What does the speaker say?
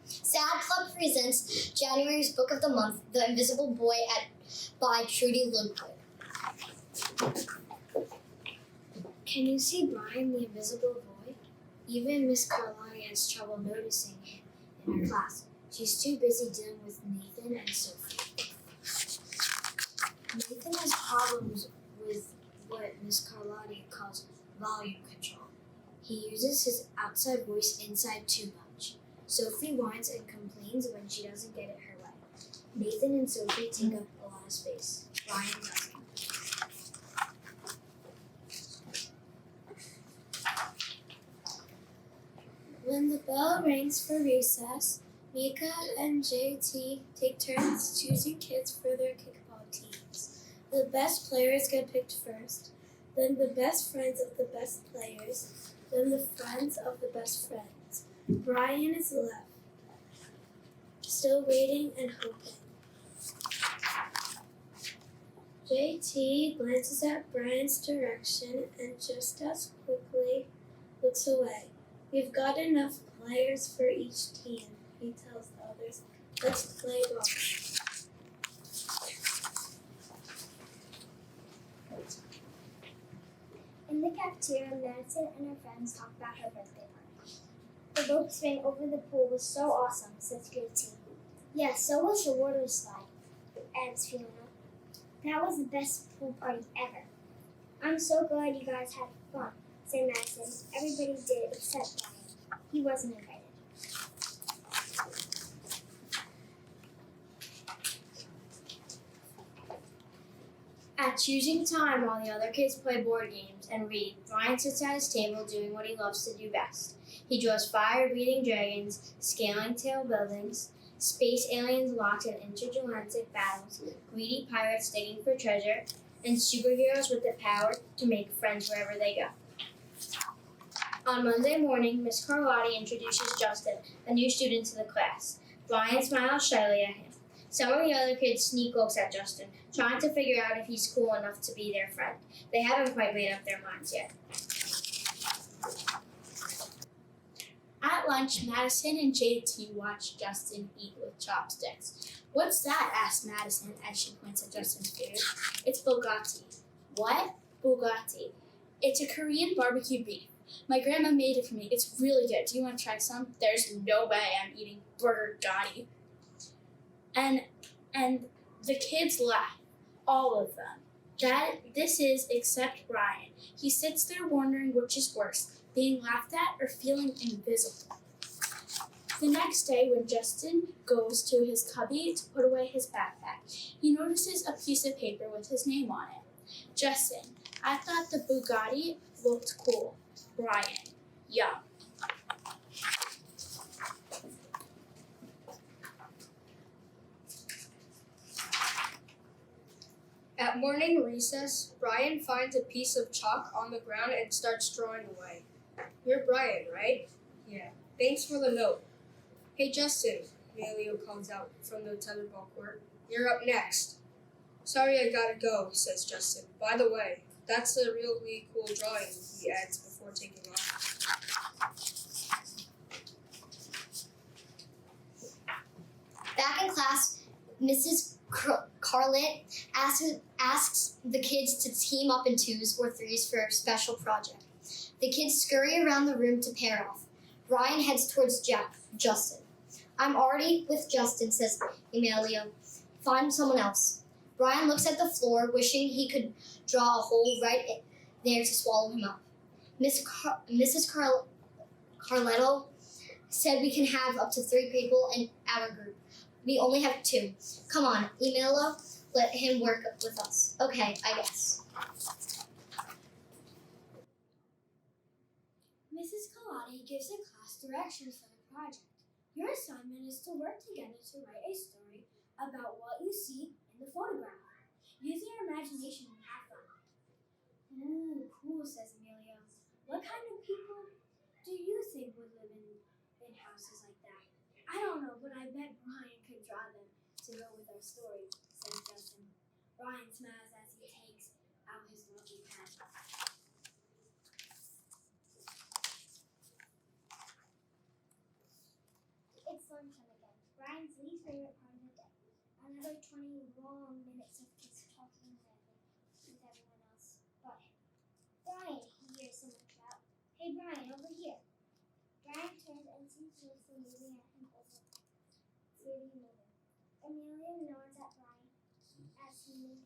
SADD Club presents January's book of the month, The Invisible Boy by Trudy Ludwig. Can you see Brian, the invisible boy? Even Miss Carlotti has trouble noticing him in her class. She's too busy dealing with Nathan and Sophie. Nathan has problems with what Miss Carlotti calls volume control. He uses his outside voice inside too much. Sophie whines and complains when she doesn't get it her way. Nathan and Sophie take up a lot of space. Brian doesn't. When the bell rings for recess, Mika and JT take turns choosing kids for their kickball teams. The best players get picked first, then the best friends of the best players, then the friends of the best friends. Brian is left, still waiting and hoping. JT glances at Brian's direction and just as quickly looks away. We've got enough players for each team, he tells the others. Let's play ball. In the cafeteria, Madison and her friends talk about her birthday party. The rope swing over the pool was so awesome, says JT. Yeah, so was the water slide, adds Fiona. That was the best pool party ever. I'm so glad you guys had fun, said Madison. Everybody did except Brian. He wasn't invited. At choosing time while the other kids play board games and read, Brian sits at his table doing what he loves to do best. He draws fire-breathing dragons, scaling tail buildings, space aliens locked in intergalactic battles, greedy pirates digging for treasure, and superheroes with the power to make friends wherever they go. On Monday morning, Miss Carlotti introduces Justin, a new student to the class. Brian smiles shyly at him. Some of the other kids sneak looks at Justin, trying to figure out if he's cool enough to be their friend. They haven't quite made up their minds yet. At lunch, Madison and JT watch Justin eat with chopsticks. "What's that?" asks Madison as she points at Justin's food. "It's bulgogi." "What?" "Bulgogi. It's a Korean barbecue beef. My grandma made it for me. It's really good. Do you want to try some?" "There's no way I'm eating bulgogi." And the kids laugh, all of them. This is except Brian. He sits there wondering which is worse, being laughed at or feeling invisible. The next day, when Justin goes to his cubby to put away his backpack, he notices a piece of paper with his name on it. "Justin, I thought the Bugatti looked cool. Brian, Young." At morning recess, Brian finds a piece of chalk on the ground and starts drawing away. "You're Brian, right?" "Yeah. Thanks for the note." "Hey, Justin," Emilio calls out from the tetherball court. "You're up next." "Sorry, I gotta go," says Justin. "By the way, that's a really cool drawing," he adds before taking off. Back in class, Mrs. Carlett asks the kids to team up in twos or threes for a special project. The kids scurry around the room to pair off. Brian heads towards Justin. "I'm already with Justin," says Emilio. "Find someone else." Brian looks at the floor, wishing he could draw a hole right there to swallow him up. Mrs. Carletto said we can have up to 3 people in our group. We only have 2. Come on, Emilio, let him work with us. Okay, I guess. Mrs. Carlotti gives the class directions for the project. Your assignment is to work together to write a story about what you see in the photograph. Use your imagination and have fun. "Ooh, cool," says Emilio. "What kind of people do you think would live in houses like that?" "I don't know, but I bet Brian could draw them to go with our story," says Justin. Brian smiles as he takes out his lucky pen. It's exploring time again. Brian's least favorite part of the day. Another 20 long minutes of kids talking with everyone else but him. Brian, he hears someone shout. Hey Brian, over here. Brian turns and sees Melissa moving at him over through the moving. Amelia nods at Brian as he moves